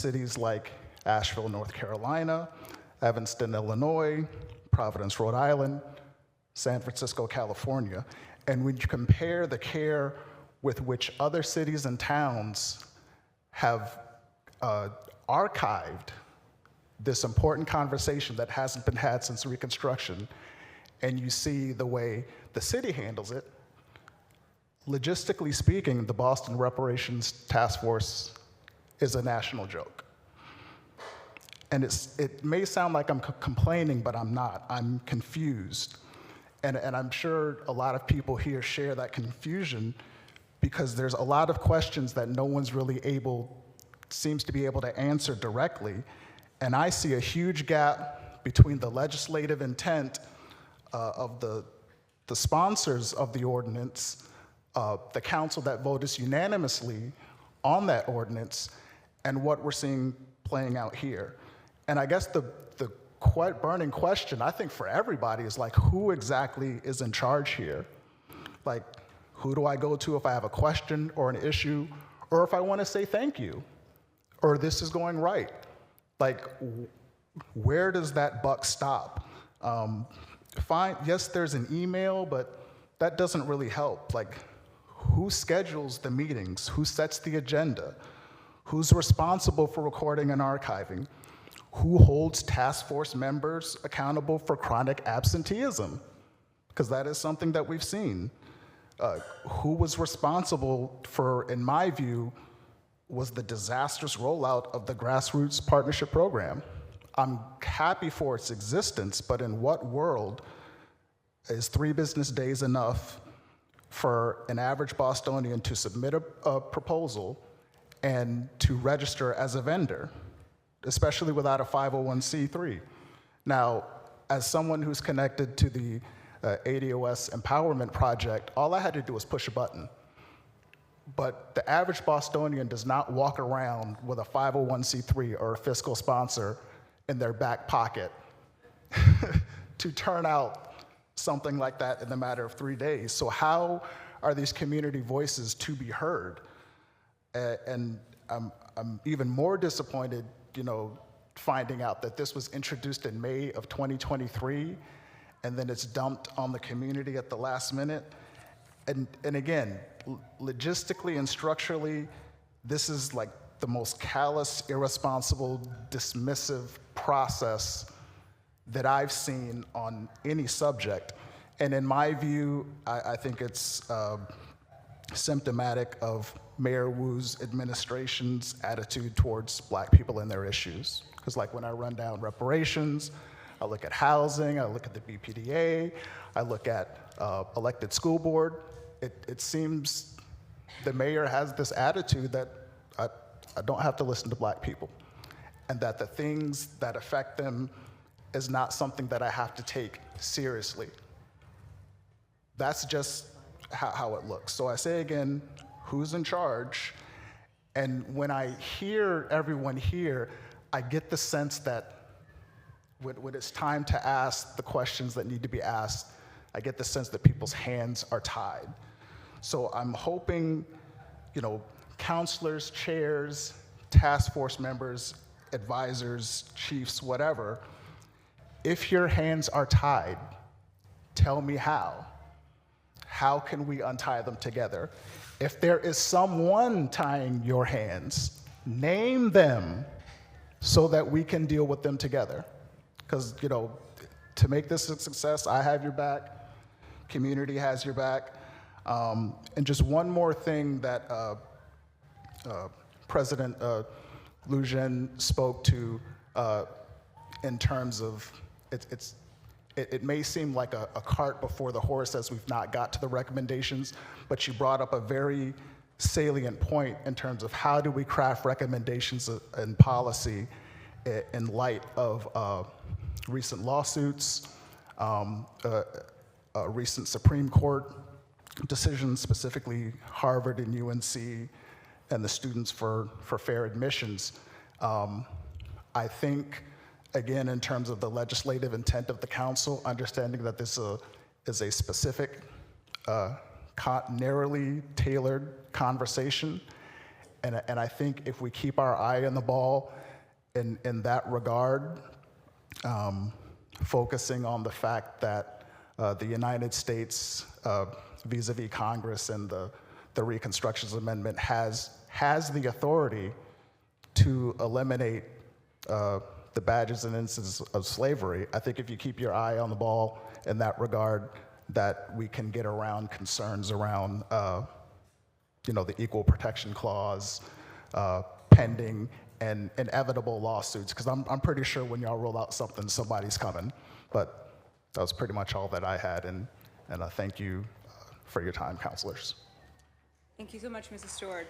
cities like Asheville, North Carolina, Evanston, Illinois, Providence, Rhode Island, San Francisco, California. And when you compare the care with which other cities and towns have archived this important conversation that hasn't been had since Reconstruction, and you see the way the city handles it, logistically speaking, the Boston Reparations Task Force is a national joke. And it may sound like I'm complaining, but I'm not. I'm confused. And I'm sure a lot of people here share that confusion because there's a lot of questions that no one's really seems to be able to answer directly. And I see a huge gap between the legislative intent of the sponsors of the ordinance, the council that voted unanimously on that ordinance, and what we're seeing playing out here. And I guess the quite burning question, I think for everybody, is like, who exactly is in charge here? Like, who do I go to if I have a question or an issue, or if I want to say thank you, or this is going right? Like, where does that buck stop? Fine, yes, there's an email, but that doesn't really help. Like, who schedules the meetings? Who sets the agenda? Who's responsible for recording and archiving? Who holds task force members accountable for chronic absenteeism? Because that is something that we've seen. Who was responsible for, in my view, was the disastrous rollout of the Grassroots Partnership Program. I'm happy for its existence, but in what world is 3 business days enough for an average Bostonian to submit a proposal and to register as a vendor, especially without a 501c3? Now, as someone who's connected to the ADOS Empowerment Project, all I had to do was push a button. But the average Bostonian does not walk around with a 501c3 or a fiscal sponsor in their back pocket to turn out something like that in the matter of 3 days. So how are these community voices to be heard? And I'm even more disappointed, finding out that this was introduced in May of 2023, and then it's dumped on the community at the last minute. And again, logistically and structurally, this is like the most callous, irresponsible, dismissive process that I've seen on any subject. And in my view, I think it's symptomatic of Mayor Wu's administration's attitude towards Black people and their issues. Because like when I run down reparations, I look at housing, I look at the BPDA, I look at elected school board, it seems the mayor has this attitude that I don't have to listen to Black people, and that the things that affect them is not something that I have to take seriously. That's just how it looks. So I say again, who's in charge? And when I hear everyone here, I get the sense that when it's time to ask the questions that need to be asked, I get the sense that people's hands are tied. So I'm hoping, counselors, chairs, task force members, advisors, chiefs, whatever, if your hands are tied, tell me how. How can we untie them together? If there is someone tying your hands, name them so that we can deal with them together. Because, to make this a success, I have your back, community has your back. And just one more thing that President Lujan spoke to in terms of, it may seem like a cart before the horse as we've not got to the recommendations, but she brought up a very salient point in terms of how do we craft recommendations and policy in light of recent lawsuits, recent Supreme Court decisions, specifically Harvard and UNC, and the Students for Fair Admissions. I think, again, in terms of the legislative intent of the council, understanding that this is a specific, narrowly tailored conversation, And I think if we keep our eye on the ball in that regard, focusing on the fact that the United States, vis-a-vis Congress and the Reconstruction Amendment, has the authority to eliminate the badges and instances of slavery. I think if you keep your eye on the ball in that regard, that we can get around concerns around the Equal Protection Clause, pending and inevitable lawsuits, because I'm pretty sure when y'all roll out something, somebody's coming. But that was pretty much all that I had, and I thank you for your time, counselors. Thank you so much, Mrs. Stewart.